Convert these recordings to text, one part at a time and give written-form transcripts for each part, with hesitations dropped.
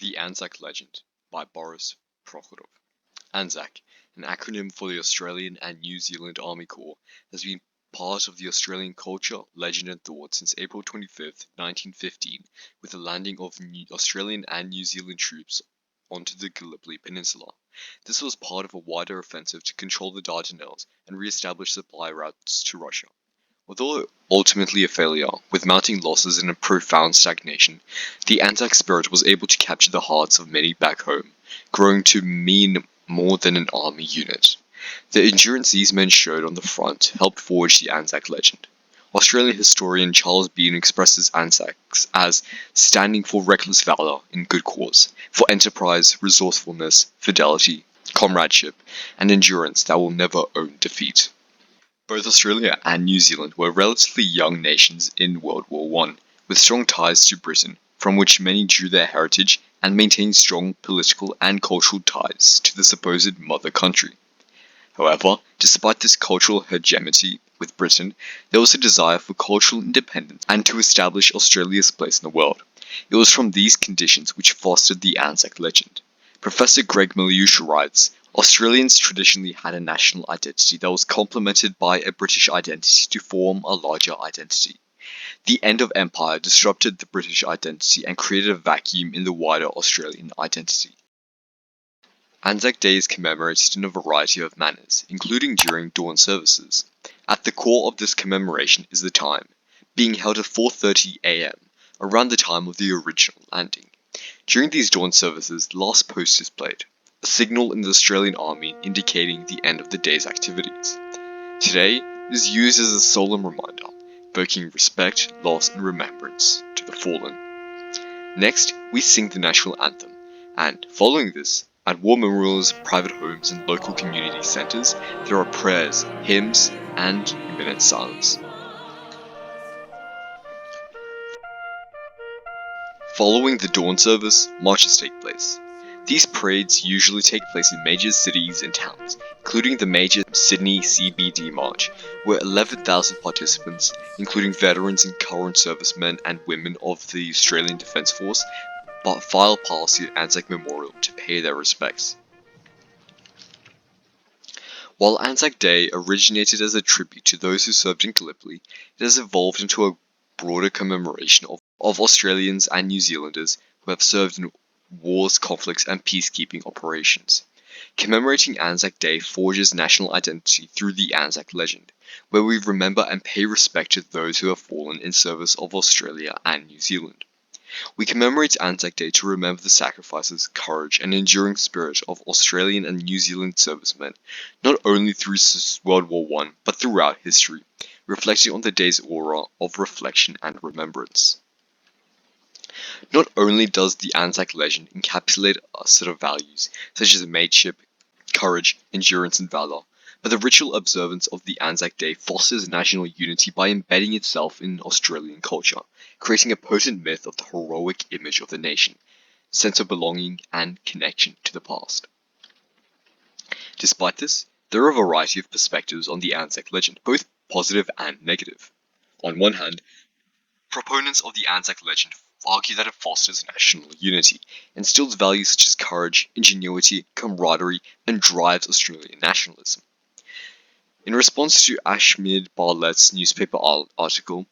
The Anzac Legend by Boris Prokhorov. Anzac, an acronym for the Australian and New Zealand Army Corps, has been part of the Australian culture, legend and thought since April 25, 1915, with the landing of Australian and New Zealand troops onto the Gallipoli Peninsula. This was part of a wider offensive to control the Dardanelles and re-establish supply routes to Russia. Although ultimately a failure, with mounting losses and a profound stagnation, the Anzac spirit was able to capture the hearts of many back home, growing to mean more than an army unit. The endurance these men showed on the front helped forge the Anzac legend. Australian historian Charles Bean expresses Anzacs as standing for reckless valour in good cause, for enterprise, resourcefulness, fidelity, comradeship, and endurance that will never own defeat. Both Australia and New Zealand were relatively young nations in World War I, with strong ties to Britain, from which many drew their heritage and maintained strong political and cultural ties to the supposed mother country. However, despite this cultural hegemony with Britain, there was a desire for cultural independence and to establish Australia's place in the world. It was from these conditions which fostered the Anzac legend. Professor Greg Miliusha writes, Australians traditionally had a national identity that was complemented by a British identity to form a larger identity. The end of empire disrupted the British identity and created a vacuum in the wider Australian identity. Anzac Day is commemorated in a variety of manners, including during dawn services. At the core of this commemoration is the time, being held at 4:30 a.m., around the time of the original landing. During these dawn services, last post is played, a signal in the Australian Army indicating the end of the day's activities. Today, it is used as a solemn reminder, evoking respect, loss, and remembrance to the fallen. Next, we sing the national anthem, and following this, at war memorials, private homes, and local community centres, there are prayers, hymns, and a minute's silence. Following the dawn service, marches take place. These parades usually take place in major cities and towns, including the major Sydney CBD March, where 11,000 participants, including veterans and current servicemen and women of the Australian Defence Force, file past the Anzac Memorial to pay their respects. While Anzac Day originated as a tribute to those who served in Gallipoli, it has evolved into a broader commemoration of Australians and New Zealanders who have served in wars, conflicts, and peacekeeping operations. Commemorating Anzac Day forges national identity through the Anzac legend, where we remember and pay respect to those who have fallen in service of Australia and New Zealand. We commemorate Anzac Day to remember the sacrifices, courage, and enduring spirit of Australian and New Zealand servicemen, not only through World War I, but throughout history, reflecting on the day's aura of reflection and remembrance. Not only does the Anzac legend encapsulate a set of values, such as mateship, courage, endurance, and valor, but the ritual observance of the Anzac Day fosters national unity by embedding itself in Australian culture, creating a potent myth of the heroic image of the nation, sense of belonging, and connection to the past. Despite this, there are a variety of perspectives on the Anzac legend, both positive and negative. On one hand, proponents of the Anzac legend argue that it fosters national unity, instills values such as courage, ingenuity, camaraderie, and drives Australian nationalism. In response to Ashmid Bartlett's newspaper article,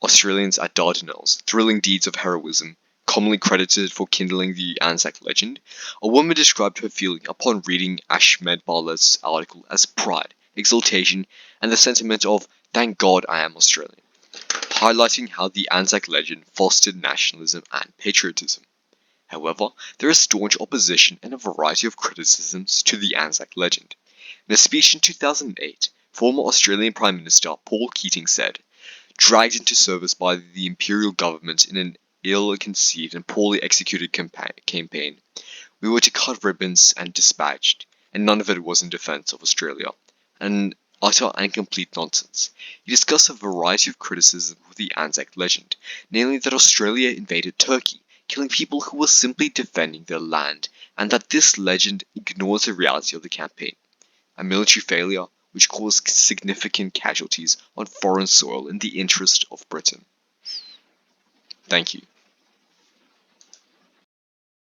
Australians at Dardanelles, Thrilling Deeds of Heroism, commonly credited for kindling the Anzac legend, a woman described her feeling upon reading Ashmed Bartlett's article as pride, exultation, and the sentiment of, thank God I am Australian, highlighting how the Anzac legend fostered nationalism and patriotism. However, there is staunch opposition and a variety of criticisms to the Anzac legend. In a speech in 2008, former Australian Prime Minister Paul Keating said, dragged into service by the imperial government in an ill-conceived and poorly executed campaign, we were to cut ribbons and dispatched, and none of it was in defence of Australia. An utter and complete nonsense. He discussed a variety of criticisms of the Anzac legend, namely that Australia invaded Turkey, killing people who were simply defending their land, and that this legend ignores the reality of the campaign, a military failure which caused significant casualties on foreign soil in the interest of Britain. Thank you.